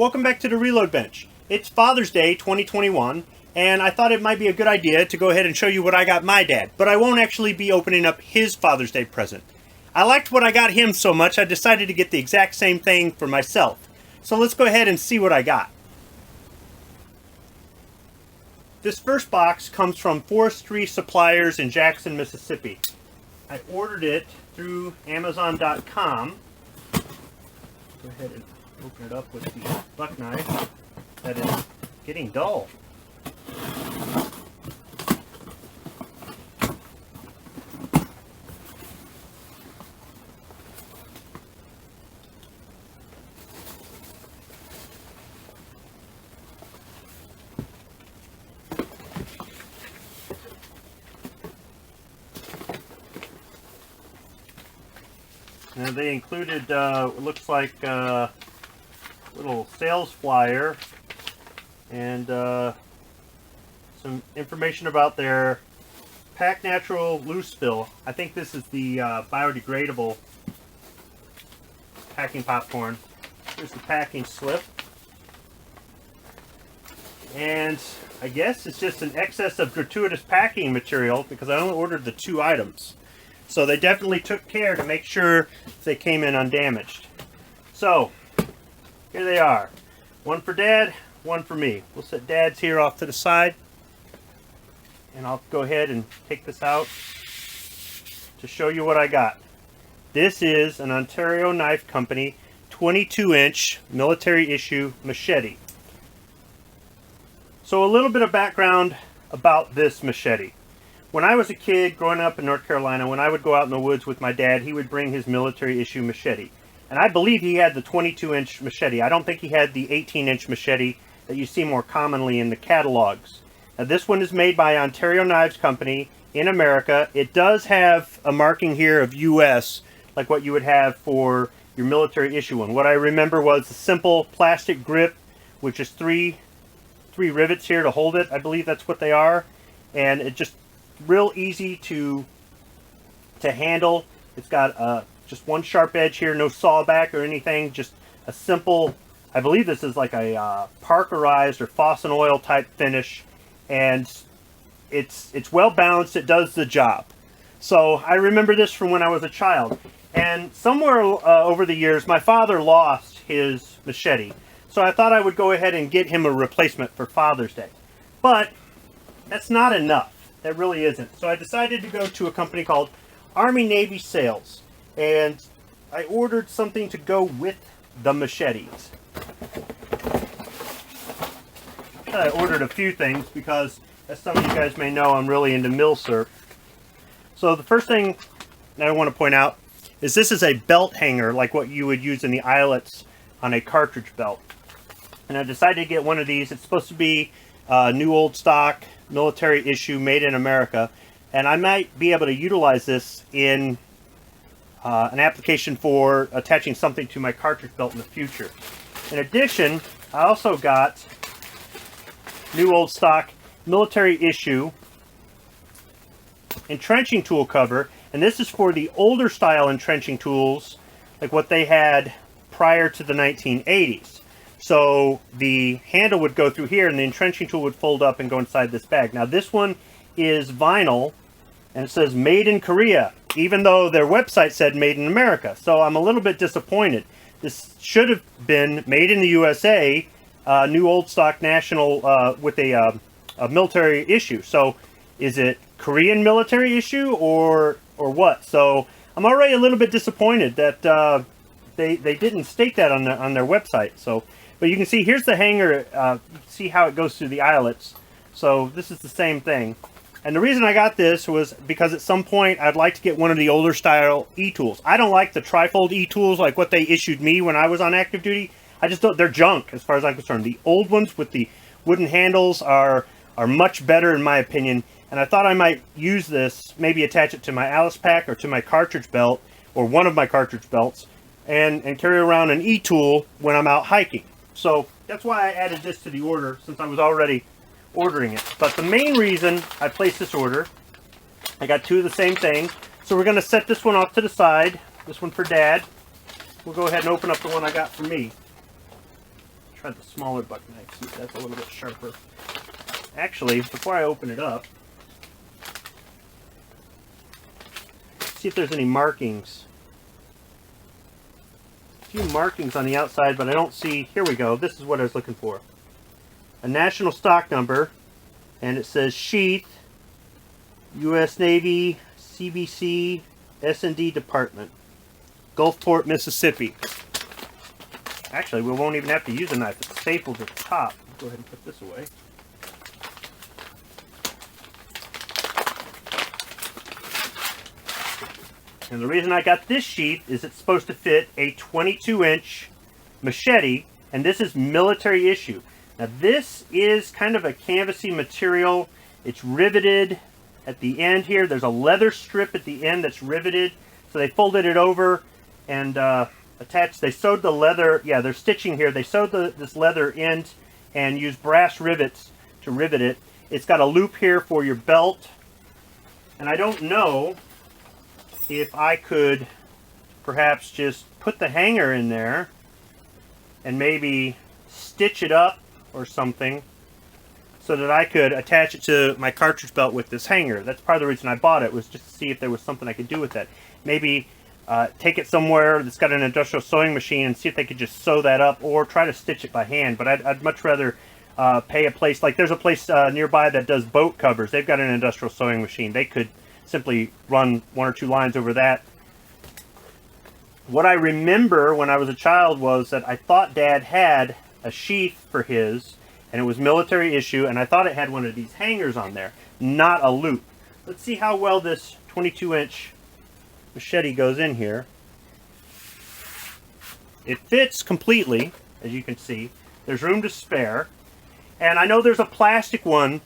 Welcome back to the Reload Bench. It's Father's Day 2021, and I thought it might be a good idea to go ahead and show you what I got my dad, but I won't actually be opening up his Father's Day present. I liked what I got him so much, I decided to get the exact same thing for myself. So let's go ahead and see what I got. This first box comes from Forestry Suppliers in Jackson, Mississippi. I ordered it through Amazon.com. Go ahead and open it up with the buck knife. That is getting dull. And they included, it looks like a little sales flyer and some information about their Pack Natural Loose Fill. I think this is the biodegradable packing popcorn. Here's the packing slip. And I guess it's just an excess of gratuitous packing material because I only ordered the 2 items. So they definitely took care to make sure they came in undamaged. So, here they are. One for Dad, one for me. We'll set Dad's here off to the side. And I'll go ahead and take this out to show you what I got. This is an Ontario Knife Company 22-inch military issue machete. So a little bit of background about this machete. When I was a kid growing up in North Carolina, when I would go out in the woods with my dad, he would bring his military issue machete. And I believe he had the 22-inch machete. I don't think he had the 18-inch machete that you see more commonly in the catalogs. Now this one is made by Ontario Knives Company in America. It does have a marking here of US, like what you would have for your military issue one. What I remember was a simple plastic grip, which is three rivets here to hold it. I believe that's what they are. And it just real easy to handle. It's got just one sharp edge here, no sawback or anything, just a simple, I believe this is like a parkerized or faucet oil type finish, and it's well balanced. It does the job. So I remember this from when I was a child, and somewhere over the years my father lost his machete, so I thought I would go ahead and get him a replacement for Father's Day. But that's not enough. That really isn't. So I decided to go to a company called Army Navy Sales, and I ordered something to go with the machetes. I ordered a few things because, as some of you guys may know, I'm really into milsurp. So the first thing that I want to point out is this is a belt hanger, like what you would use in the eyelets on a cartridge belt. And I decided to get one of these. It's supposed to be new old stock, military issue, made in America, and I might be able to utilize this in an application for attaching something to my cartridge belt in the future. In addition, I also got new old stock military issue entrenching tool cover, and this is for the older style entrenching tools, like what they had prior to the 1980s. So the handle would go through here and the entrenching tool would fold up and go inside this bag. Now this one is vinyl and it says made in Korea, even though their website said made in America. So I'm a little bit disappointed. This should have been made in the USA, new old stock national with a military issue. So is it Korean military issue or what? So I'm already a little bit disappointed that they didn't state that on their website. So. But you can see, here's the hanger, see how it goes through the eyelets. So this is the same thing. And the reason I got this was because at some point I'd like to get one of the older style e-tools. I don't like the trifold e-tools like what they issued me when I was on active duty. I just don't, they're junk as far as I'm concerned. The old ones with the wooden handles are much better in my opinion. And I thought I might use this, maybe attach it to my Alice pack or to my cartridge belt or one of my cartridge belts and carry around an e-tool when I'm out hiking. So that's why I added this to the order, since I was already ordering it. But the main reason I placed this order, I got 2 of the same thing. So we're going to set this one off to the side. This one for Dad. We'll go ahead and open up the one I got for me. try the smaller buck knife, see if that's a little bit sharper. Actually, before I open it up, see if there's any markings. A few markings on the outside, but I don't see. Here we go. This is what I was looking for. A national stock number, and it says Sheath, U.S. Navy, CBC, S&D Department, Gulfport, Mississippi. Actually, we won't even have to use a knife. It's stapled at the top. Go ahead and put this away. And the reason I got this sheath is it's supposed to fit a 22-inch machete, and this is military issue. Now this is kind of a canvasy material. It's riveted at the end here. There's a leather strip at the end that's riveted. So they folded it over and attached. They sewed the leather. Yeah, they're stitching here. They sewed this leather end and used brass rivets to rivet it. It's got a loop here for your belt. And I don't know if I could perhaps just put the hanger in there and maybe stitch it up or something so that I could attach it to my cartridge belt with this hanger. That's part of the reason I bought it, was just to see if there was something I could do with that. Maybe take it somewhere that's got an industrial sewing machine and see if they could just sew that up, or try to stitch it by hand. But I'd much rather pay a place, like there's a place nearby that does boat covers. They've got an industrial sewing machine. They could simply run 1 or 2 lines over that. What I remember when I was a child was that I thought Dad had a sheath for his, and it was military issue, and I thought it had one of these hangers on there, not a loop. Let's see how well this 22-inch machete goes in here. It fits completely, as you can see. There's room to spare. And I know there's a plastic one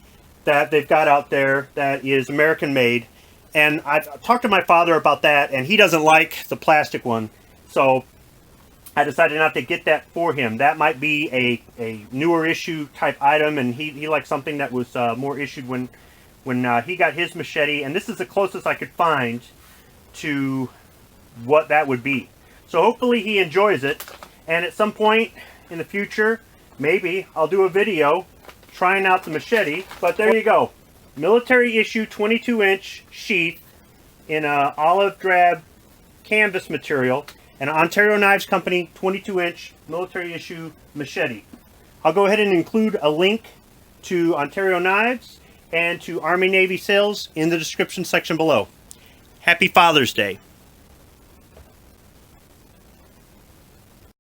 that they've got out there that is American made. And I've talked to my father about that, and he doesn't like the plastic one. So I decided not to get that for him. That might be a newer issue type item, and he liked something that was more issued when he got his machete. And this is the closest I could find to what that would be. So hopefully he enjoys it. And at some point in the future, maybe I'll do a video trying out the machete. But there you go. Military issue 22-inch sheath in a olive drab canvas material, and an Ontario Knives Company 22-inch military issue machete. I'll go ahead and include a link to Ontario Knives and to Army Navy sales in the description section below. Happy Father's Day.